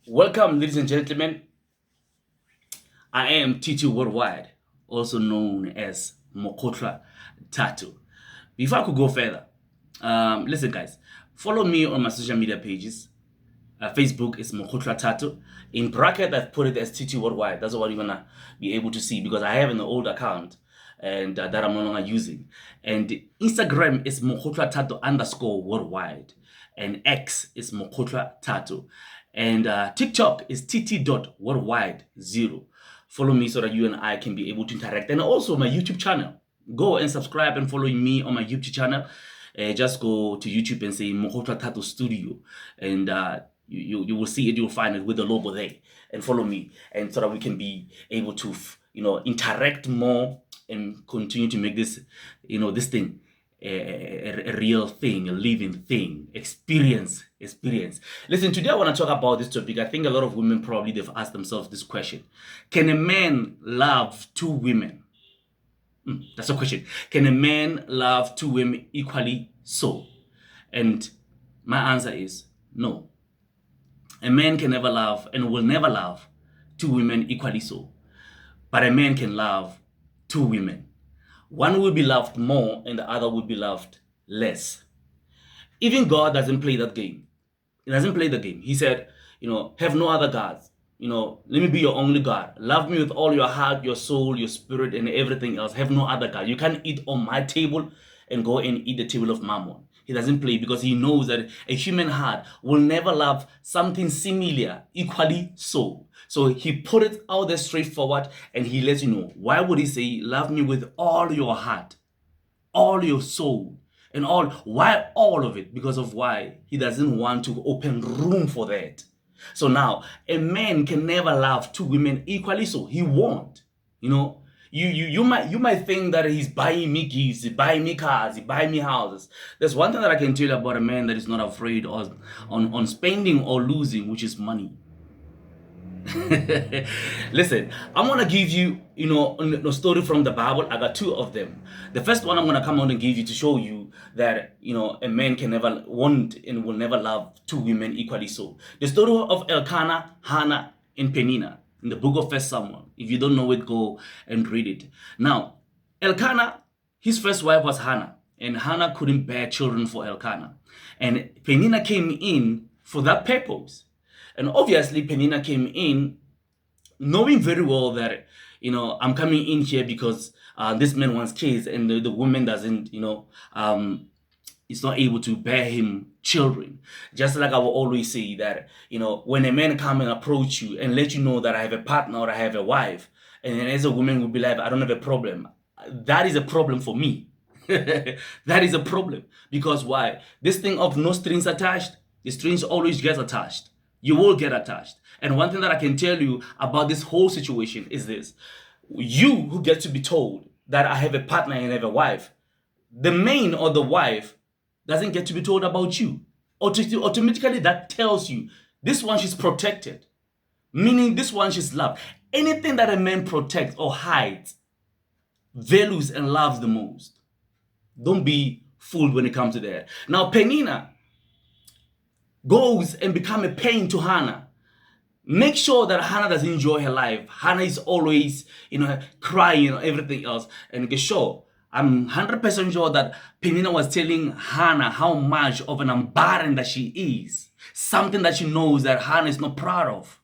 Welcome, ladies and gentlemen. I am T2 Worldwide, also known as Mokotla Tattoo. Before I could go further, listen, guys, follow me on my social media pages. Facebook is Mokotla Tattoo. In bracket, I've put it as T2 Worldwide. That's what you're gonna be able to see because I have an old account and that I'm no longer using. And Instagram is Mokotla Tattoo underscore worldwide. And X is Mokotla Tattoo. And TikTok is tt.worldwide0. Follow me so that you and I can be able to interact. And also my YouTube channel. Go and subscribe and follow me on my YouTube channel. Just go to YouTube and say Mokotla Tattoo Studio. And you will see it, you'll find it with the logo there. And follow me. And so that we can be able to, interact more and continue to make this, this thing a real thing, a living thing, experience. Listen, today I want to talk about this topic. I think a lot of women probably they've asked themselves this question: can a man love two women? That's a question. Can a man love two women equally so? And my answer is no. A man can never love and will never love two women equally so. But a man can love two women. One will be loved more and the other will be loved less. Even God doesn't play that game. He doesn't play the game. He said, have no other gods. Let me be your only God. Love me with all your heart, your soul, your spirit, and everything else. Have no other God. You can't eat on my table and go and eat the table of Mammon. He doesn't play because he knows that a human heart will never love something similar, equally so. So he put it out there straightforward and he lets you know. Why would he say, love me with all your heart, all your soul, and all? Why all of it? Because of why? He doesn't want to open room for that. So now, a man can never love two women equally so. He won't. You might think that he's buying me gifts, he's buying me cars, he's buying me houses. There's one thing that I can tell you about a man that is not afraid on spending or losing, which is money. Listen, I'm gonna give you, a story from the Bible. I got two of them. The first one I'm gonna come on and give you to show you that a man can never want and will never love two women equally so. The story of Elkanah, Hannah, and Penina in the book of First Samuel. If you don't know it, go and read it. Now, Elkanah, his first wife was Hannah, and Hannah couldn't bear children for Elkanah, and Penina came in for that purpose. And obviously, Penina came in knowing very well that, I'm coming in here because this man wants kids and the woman doesn't, is not able to bear him children. Just like I will always say that, when a man come and approach you and let you know that I have a partner or I have a wife, and then as a woman will be like, I don't have a problem. That is a problem for me. That is a problem. Because why? This thing of no strings attached, the strings always gets attached. You will get attached. And one thing that I can tell you about this whole situation is this. You who get to be told that I have a partner and I have a wife, the man or the wife doesn't get to be told about you. Automatically that tells you this one she's protected. Meaning this one she's loved. Anything that a man protects or hides, values and loves the most. Don't be fooled when it comes to that. Now Penina goes and become a pain to Hannah. Make sure that Hannah doesn't enjoy her life. Hannah is always, crying and everything else. And get sure, I'm 100% sure that Penina was telling Hannah how much of an unbarren that she is. Something that she knows that Hannah is not proud of.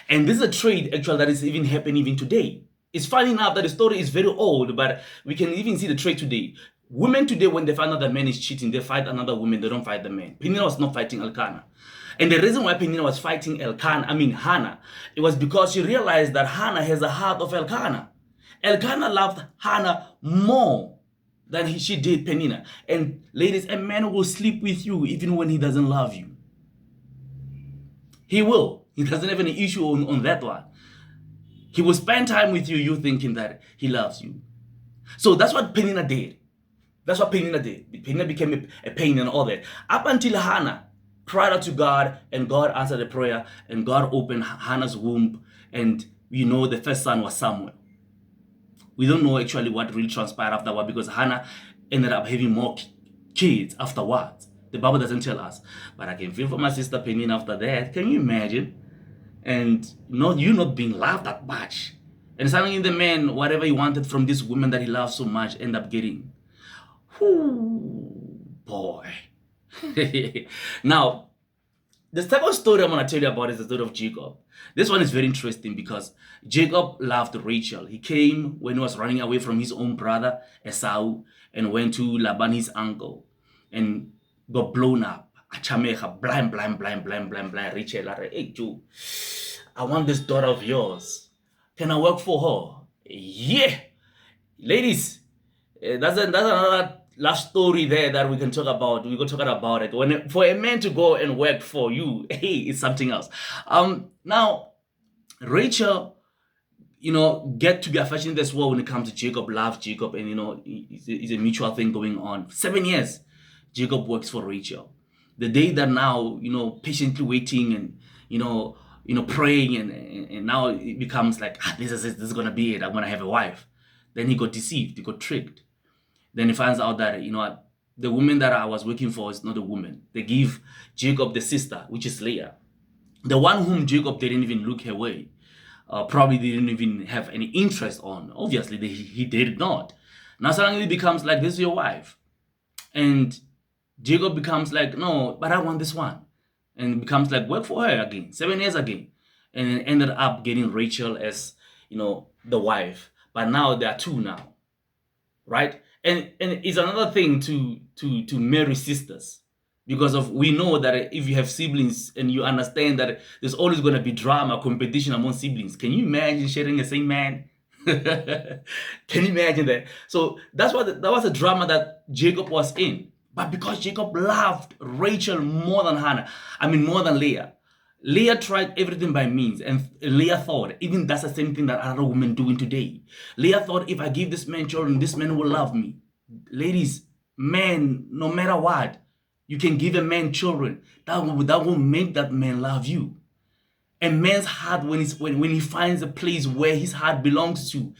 And this is a trait actually that is even happening even today. It's funny enough that the story is very old, but we can even see the trait today. Women today, when they find out that man is cheating, they fight another woman, they don't fight the man. Penina was not fighting Elkanah. And the reason why Penina was fighting Hannah, it was because she realized that Hannah has the heart of Elkanah. Elkanah loved Hannah more than she did Penina. And ladies, a man will sleep with you even when he doesn't love you. He will. He doesn't have any issue on that one. He will spend time with you thinking that he loves you. So that's what Penina did. Penina became a pain and all that. Up until Hannah cried out to God, and God answered the prayer, and God opened Hannah's womb, and the first son was Samuel. We don't know actually what really transpired afterward because Hannah ended up having more kids afterwards. The Bible doesn't tell us. But I can feel for my sister Penny after that. Can you imagine? And you not being loved that much. And suddenly the man, whatever he wanted from this woman that he loved so much, end up getting. Whoo, boy. Now, the type of story I'm going to tell you about is the story of Jacob. This one is very interesting because Jacob loved Rachel. He came when he was running away from his own brother, Esau, and went to Laban, his uncle, and got blown up. Blind. Rachel, hey, Joe, I want this daughter of yours. Can I work for her? Yeah. Ladies, that's another love story there that we can talk about. We can talk about it. For a man to go and work for you, hey, it's something else. Now, Rachel, get to be affectionate as well when it comes to Jacob, love Jacob, and it's a mutual thing going on. 7 years, Jacob works for Rachel. The day that now, patiently waiting and praying, and now it becomes like, this is gonna be it. I'm gonna have a wife. Then he got deceived. He got tricked. Then he finds out that, the woman that I was working for is not a woman. They give Jacob the sister, which is Leah. The one whom Jacob didn't even look her way. Probably didn't even have any interest on. Obviously, he did not. Now suddenly it becomes like, this is your wife. And Jacob becomes like, no, but I want this one. And it becomes like, work for her again, 7 years again. And it ended up getting Rachel as, the wife. But now there are two now, right? And it's another thing to marry sisters. Because we know that if you have siblings and you understand that there's always going to be drama, competition among siblings. Can you imagine sharing the same man? Can you imagine that? So that was a drama that Jacob was in. But because Jacob loved Rachel more than more than Leah. Leah tried everything by means, and Leah thought, even that's the same thing that other women doing today. Leah thought, if I give this man children, this man will love me. Ladies, men, no matter what, you can give a man children. That will make that man love you. A man's heart, when he finds a place where his heart belongs to,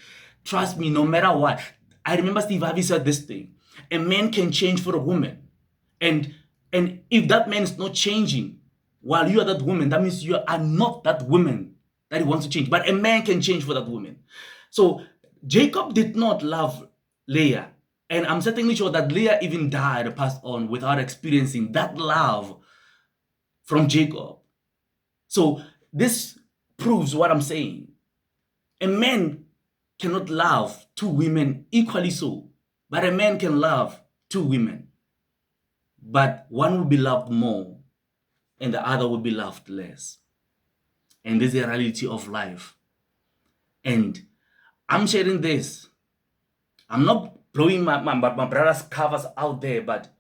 trust me, no matter what. I remember Steve Harvey said this thing. A man can change for a woman. And if that man is not changing while you are that woman, that means you are not that woman that he wants to change. But a man can change for that woman. So Jacob did not love Leah. And I'm certainly sure that Leah even died or passed on without experiencing that love from Jacob. So this proves what I'm saying. A man cannot love two women equally so, but a man can love two women. But one will be loved more and the other will be loved less. And this is the reality of life. And I'm sharing this. I'm not blowing my brother's covers out there, but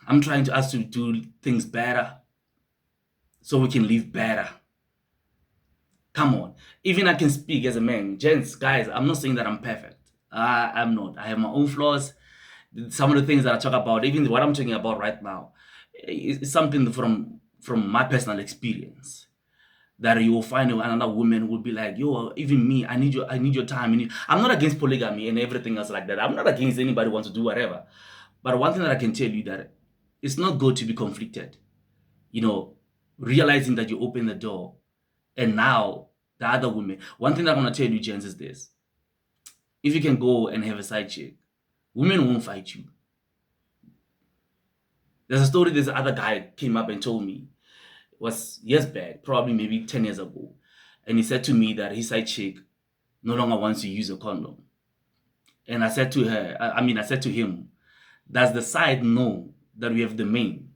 I'm trying to ask you to do things better so we can live better. Come on. Even I can speak as a man. Gents, guys, I'm not saying that I'm perfect. I'm not. I have my own flaws. Some of the things that I talk about, even what I'm talking about right now, is something from my personal experience. That you will find another woman will be like, yo, even me, I need your time. I'm not against polygamy and everything else like that. I'm not against anybody who wants to do whatever. But one thing that I can tell you that it's not good to be conflicted. Realizing that you open the door and now the other woman. One thing that I'm going to tell you, gents, is this. If you can go and have a side chick, women won't fight you. There's a story this other guy came up and told me. Was years back, probably maybe 10 years ago. And he said to me that his side chick no longer wants to use a condom. And I said to him, does the side know that we have the main?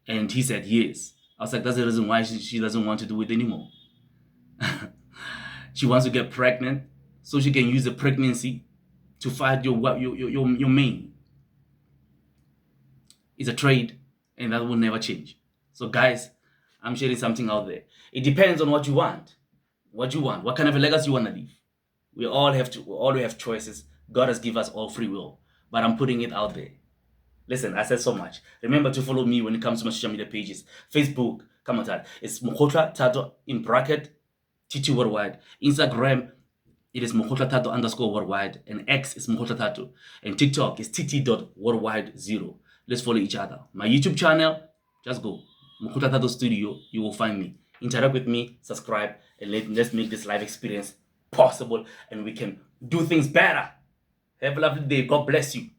And he said, yes. I was like, that's the reason why she doesn't want to do it anymore. She wants to get pregnant so she can use the pregnancy to fight your main. It's a trade and that will never change. So guys, I'm sharing something out there. It depends on what you want. What kind of a legacy you want to leave. We all have choices. God has given us all free will. But I'm putting it out there. Listen, I said so much. Remember to follow me when it comes to my social media pages. Facebook, come on, it's Mokotla Tato in bracket, Ep2 Worldwide. Instagram, it is Mokotla Tato _worldwide. And X is Mokotla Tato. And TikTok is tt.worldwide0. Let's follow each other. My YouTube channel, just go Mokotla Tattoo Studio. You will find me. Interact with me, subscribe, and let's make this live experience possible, and we can do things better. Have a lovely day. God bless you.